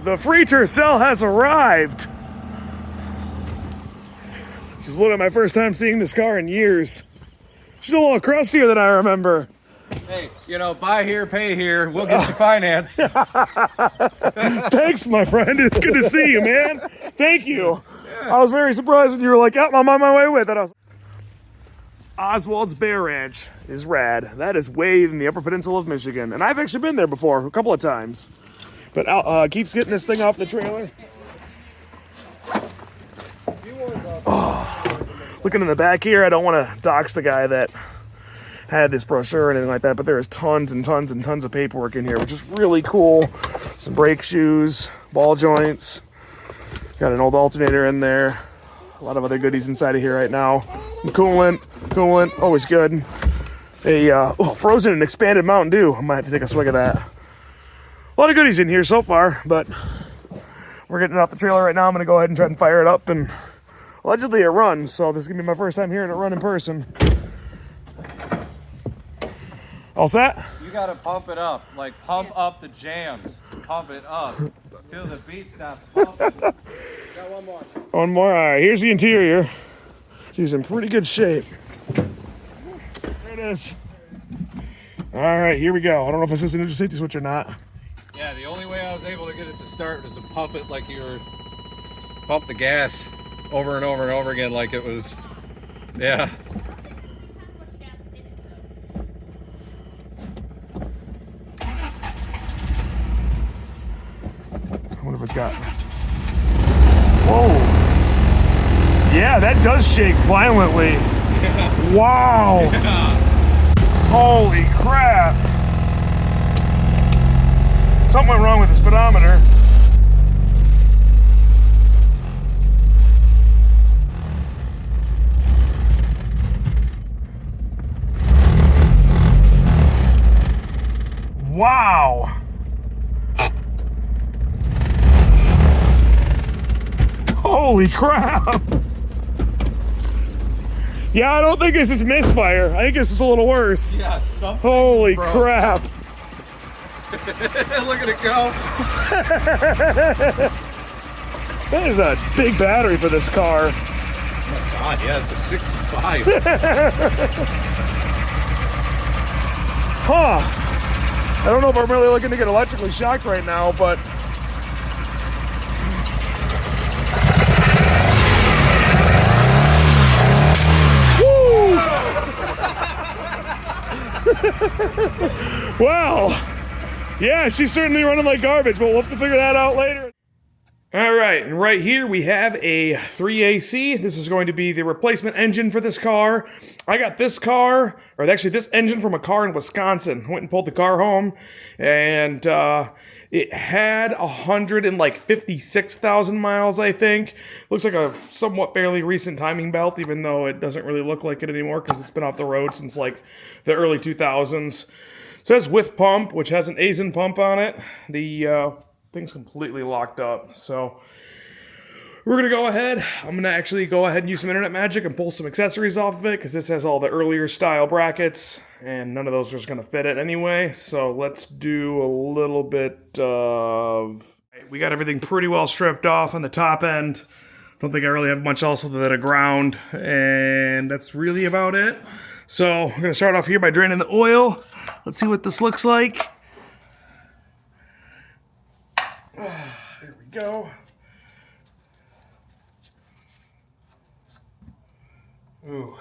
The free Tercel has arrived. This is literally my first time seeing this car in years. She's a little crustier than I remember. Hey, you know, buy here, pay here. We'll get you financed. Thanks, my friend. It's good to see you, man. Thank you. Yeah. I was very surprised when you were like, "Yep, I'm on my way with it." I was... Oswald's Bear Ranch is rad. That is way in the Upper Peninsula of Michigan, and I've actually been there before a couple of times. But keeps getting this thing off the trailer. Oh, looking in the back here, I don't want to dox the guy that had this brochure or anything like that, but there is tons and tons and tons of paperwork in here, which is really cool. Some brake shoes, ball joints, got an old alternator in there, a lot of other goodies inside of here right now. Coolant, always good. A frozen and expanded Mountain Dew. I might have to take a swig of that. A lot of goodies in here so far, but we're getting off the trailer right now. I'm gonna go ahead and try and fire it up, and allegedly it runs, so this is gonna be my first time hearing it run in person. All set? You gotta pump it up, like pump up the jams. Pump it up till the beat stops pumping. Got one more. One more. All right, here's the interior. She's in pretty good shape. There it is. All right, here we go. I don't know if this is an engine safety switch or not. Yeah, the only way I was able to get it to start was to pump it like you were pump the gas over and over and over again, like it was, yeah. I wonder if it's got... Whoa. Yeah, that does shake violently. Yeah. Wow. Yeah. Holy crap. Something went wrong with the speedometer. Wow. Holy crap! Yeah, I don't think this is misfire. I think this is a little worse. Yeah, something. Holy crap! Look at it go! That is a big battery for this car. Oh my God, yeah, it's a 65. Huh? I don't know if I'm really looking to get electrically shocked right now, but. Wow. Yeah, she's certainly running like garbage, but we'll have to figure that out later. All right, and right here we have a 3AC. This is going to be the replacement engine for this car. I got this car, or actually this engine from a car in Wisconsin. Went and pulled the car home, and it had 156,000 miles, I think. Looks like a somewhat fairly recent timing belt, even though it doesn't really look like it anymore because it's been off the road since like the early 2000s. It says with pump, which has an Aisin pump on it. The thing's completely locked up, so we're gonna go ahead. I'm gonna actually go ahead and use some internet magic and pull some accessories off of it because this has all the earlier style brackets and none of those are just gonna fit it anyway. So let's do a little bit of... We got everything pretty well stripped off on the top end. Don't think I really have much else other than a ground, and that's really about it. So I'm gonna start off here by draining the oil. Let's see what this looks like. There we go. Ooh.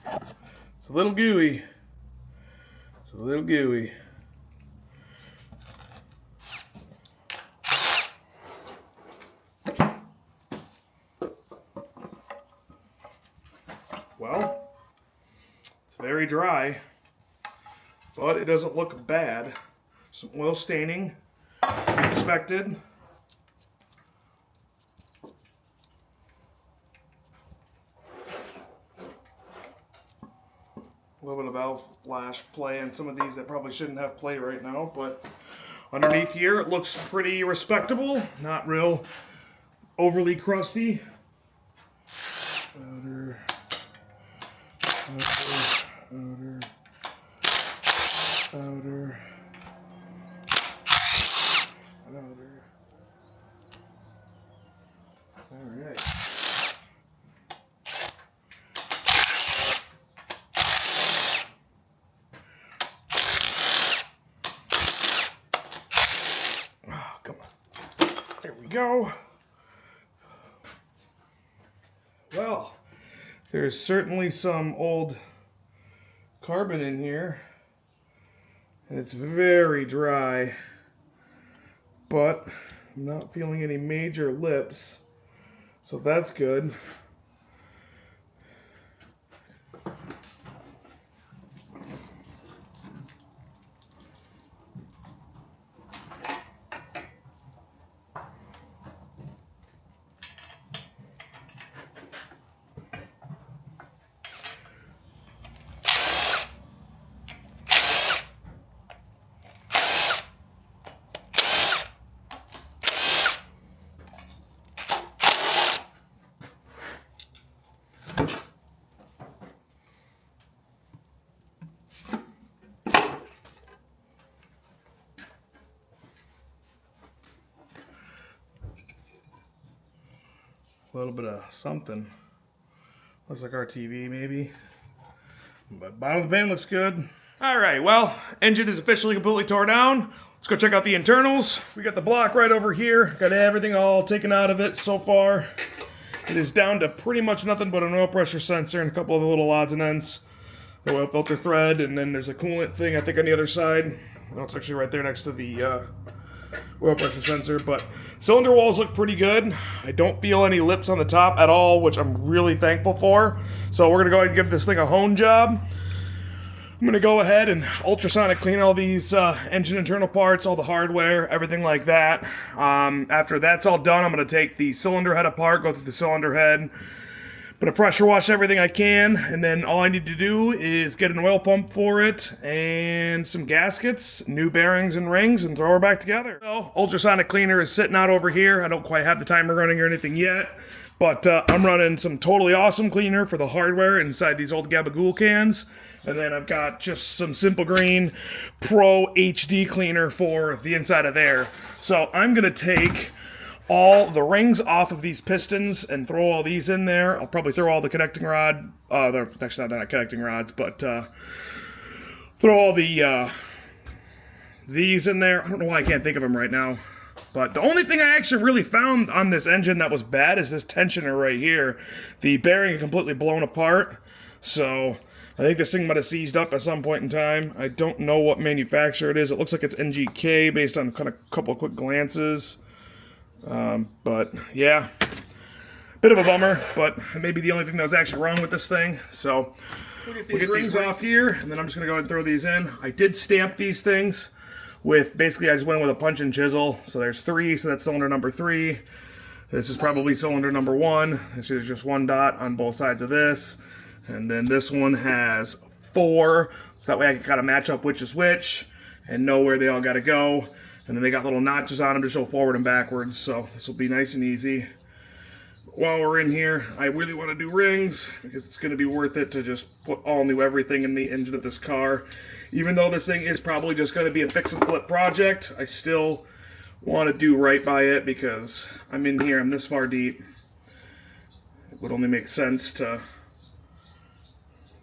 It's a little gooey. It's a little gooey. Well, it's very dry, but it doesn't look bad. Some oil staining, expected. A little bit of valve flash play on some of these that probably shouldn't have play right now, but underneath here it looks pretty respectable, not real overly crusty. Outer, outer, outer. There we go. Well, there's certainly some old carbon in here, and it's very dry, but I'm not feeling any major lips, so that's good. A little bit of something. Looks like our TV maybe. But bottom of the pan looks good. Alright, well, engine is officially completely tore down. Let's go check out the internals. We got the block right over here. Got everything all taken out of it so far. It is down to pretty much nothing but an oil pressure sensor and a couple of the little odds and ends. The oil filter thread, and then there's a coolant thing I think on the other side. Well, it's actually right there next to the oil pressure sensor, but cylinder walls look pretty good. I don't feel any lips on the top at all, which I'm really thankful for. So we're gonna go ahead and give this thing a hone job. I'm gonna go ahead and ultrasonic clean all these engine internal parts, all the hardware, everything like that. After that's all done, I'm gonna take the cylinder head apart, go through the cylinder head, gonna pressure wash everything I can, and then all I need to do is get an oil pump for it and some gaskets, new bearings and rings, and throw her back together. So, ultrasonic cleaner is sitting out over here. I don't quite have the timer running or anything yet, but I'm running some totally awesome cleaner for the hardware inside these old Gabagool cans. And then I've got just some Simple Green Pro HD cleaner for the inside of there. So I'm gonna take all the rings off of these pistons and throw all these in there. I'll probably throw all the connecting rod, they're actually not connecting rods, but throw all the these in there. I don't know why I can't think of them right now. But the only thing I actually really found on this engine that was bad is this tensioner right here. The bearing is completely blown apart. So I think this thing might have seized up at some point in time. I don't know what manufacturer it is. It looks like it's NGK based on kind of a couple of quick glances. But yeah, bit of a bummer, but maybe the only thing that was actually wrong with this thing. So we'll get these rings off here, and then I'm just gonna go ahead and throw these in. I did stamp these things with, basically I just went with a punch and chisel. So there's 3, so that's cylinder number 3. This is probably cylinder number 1. There's just 1 dot on both sides of this. And then this one has 4, so that way I can kind of match up which is which and know where they all gotta go. And then they got little notches on them to show forward and backwards, so this will be nice and easy. While we're in here, I really want to do rings, because it's going to be worth it to just put all new everything in the engine of this car. Even though this thing is probably just going to be a fix and flip project, I still want to do right by it, because I'm in here, I'm this far deep. It would only make sense to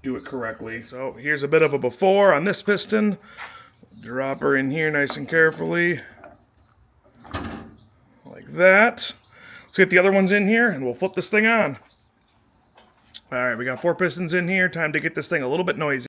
do it correctly. So here's a bit of a before on this piston. Drop her in here nice and carefully, like that. Let's get the other ones in here, and we'll flip this thing on. All right, we got 4 pistons in here. Time to get this thing a little bit noisy.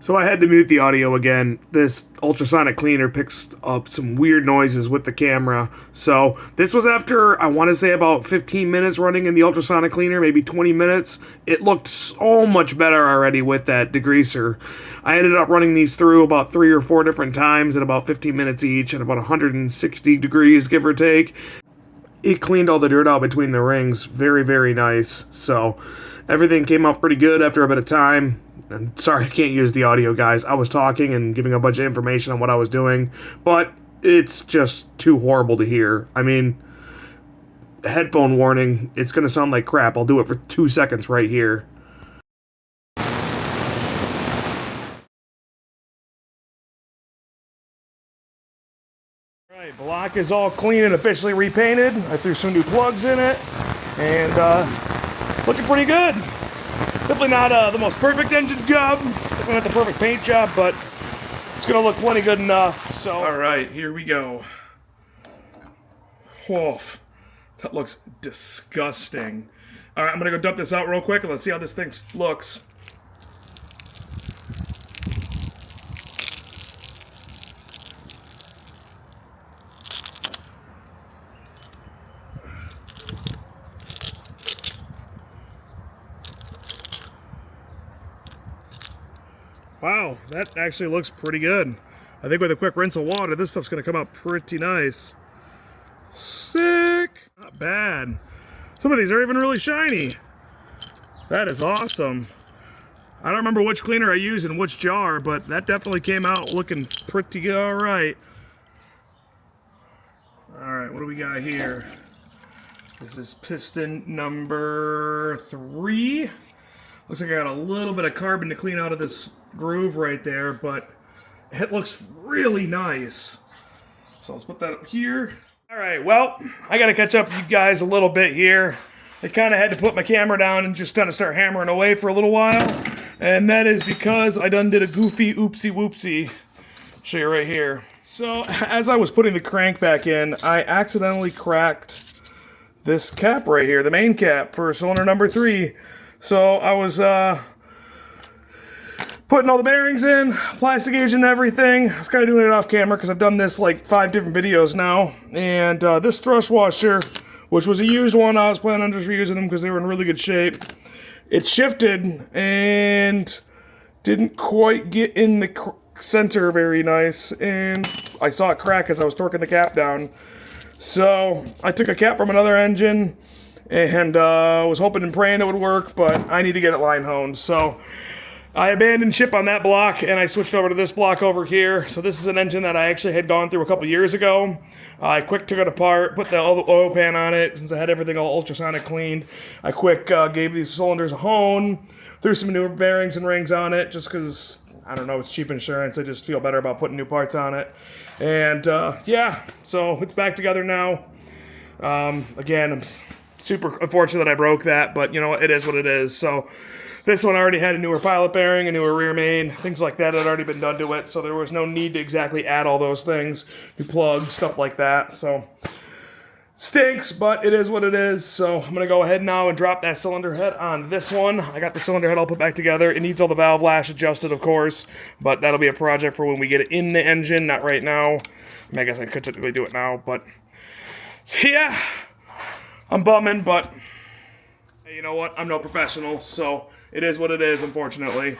So I had to mute the audio again. This ultrasonic cleaner picks up some weird noises with the camera. So this was after, I want to say, about 15 minutes running in the ultrasonic cleaner, maybe 20 minutes. It looked so much better already with that degreaser. I ended up running these through about 3 or 4 different times at about 15 minutes each at about 160 degrees, give or take. it cleaned all the dirt out between the rings. Very, very nice. So everything came out pretty good after a bit of time. And sorry I can't use the audio, guys. I was talking and giving a bunch of information on what I was doing, but it's just too horrible to hear. I mean, headphone warning, it's going to sound like crap. I'll do it for 2 seconds right here. Alright, block is all clean and officially repainted. I threw some new plugs in it, and looking pretty good. Definitely not the most perfect engine job, definitely not the perfect paint job, but it's going to look plenty good enough. So, alright, here we go. Woof. That looks disgusting. Alright, I'm going to go dump this out real quick and let's see how this thing looks. Wow, that actually looks pretty good. I think with a quick rinse of water, this stuff's going to come out pretty nice. Sick! Not bad. Some of these are even really shiny. That is awesome. I don't remember which cleaner I used in which jar, but that definitely came out looking pretty alright. Alright, what do we got here? This is piston number 3. Looks like I got a little bit of carbon to clean out of this groove right there, but it looks really nice. So let's put that up here. Alright, well, I gotta catch up with you guys a little bit here. I kind of had to put my camera down and just kind of start hammering away for a little while. And that is because I done did a goofy oopsie whoopsie. I'll show you right here. So, as I was putting the crank back in, I accidentally cracked this cap right here, the main cap for cylinder number 3. So, I was putting all the bearings in, plastic gauge and everything. I was kind of doing it off camera because I've done this like 5 different videos now. And this thrust washer, which was a used one, I was planning on just reusing them because they were in really good shape. It shifted and didn't quite get in the center very nice. And I saw it crack as I was torquing the cap down. So I took a cap from another engine and was hoping and praying it would work, but I need to get it line honed. So I abandoned ship on that block and I switched over to this block over here. So this is an engine that I actually had gone through a couple years ago. I quick took it apart, put the oil pan on it since I had everything all ultrasonic cleaned. I quick gave these cylinders a hone, threw some new bearings and rings on it just because, I don't know, it's cheap insurance. I just feel better about putting new parts on it. And yeah, so it's back together now. Again, I'm super unfortunate that I broke that, but you know, it is what it is. So this one already had a newer pilot bearing, a newer rear main, things like that had already been done to it, so there was no need to exactly add all those things, new plugs, stuff like that. So stinks, but it is what it is. So I'm gonna go ahead now and drop that cylinder head on this one. I got the cylinder head all put back together. It needs all the valve lash adjusted, of course, but that'll be a project for when we get it in the engine, not right now. I mean, I guess I could technically do it now, but so yeah, I'm bumming, but hey, you know what? I'm no professional, so it is what it is, unfortunately.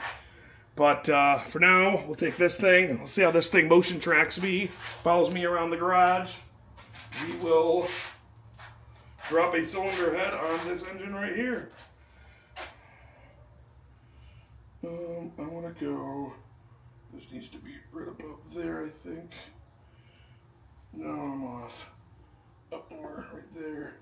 But for now, we'll take this thing, and we'll see how this thing motion tracks me, follows me around the garage. We will drop a cylinder head on this engine right here. I want to go, this needs to be right about there, I think. No, I'm off. Up more, right there.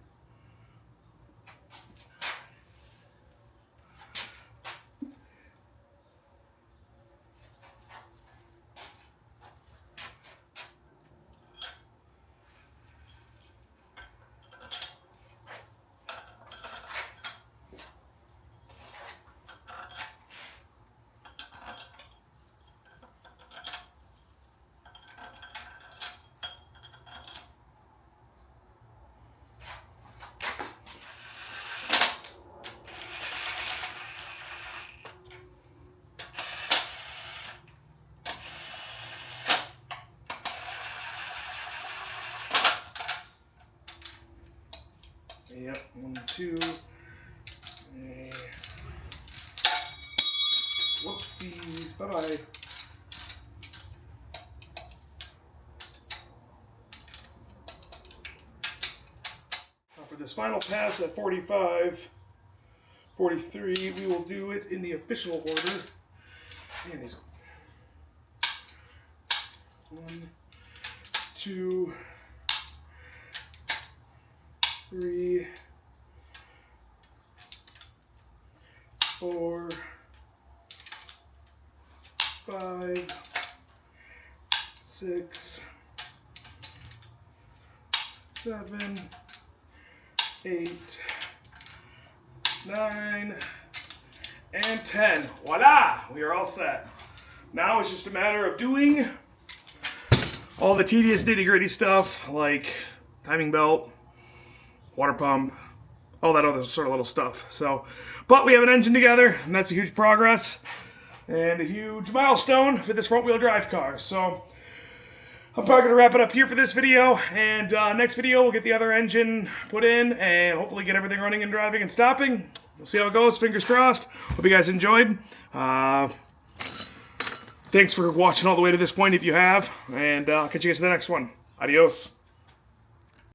Yep, 1, 2. Whoopsies. Bye-bye. for this final pass at 45, 43, we will do it in the official order. Man, these 1, 2, 3, 4, 5, 6, 7, 8, 9, and 10. Voila! We are all set. Now it's just a matter of doing all the tedious nitty-gritty stuff like timing belt, water pump, all that other sort of little stuff. So, but we have an engine together, and that's a huge progress and a huge milestone for this front-wheel drive car. So I'm probably going to wrap it up here for this video, and next video we'll get the other engine put in and hopefully get everything running and driving and stopping. We'll see how it goes, fingers crossed. Hope you guys enjoyed. Thanks for watching all the way to this point if you have, and I'll catch you guys in the next one. Adios.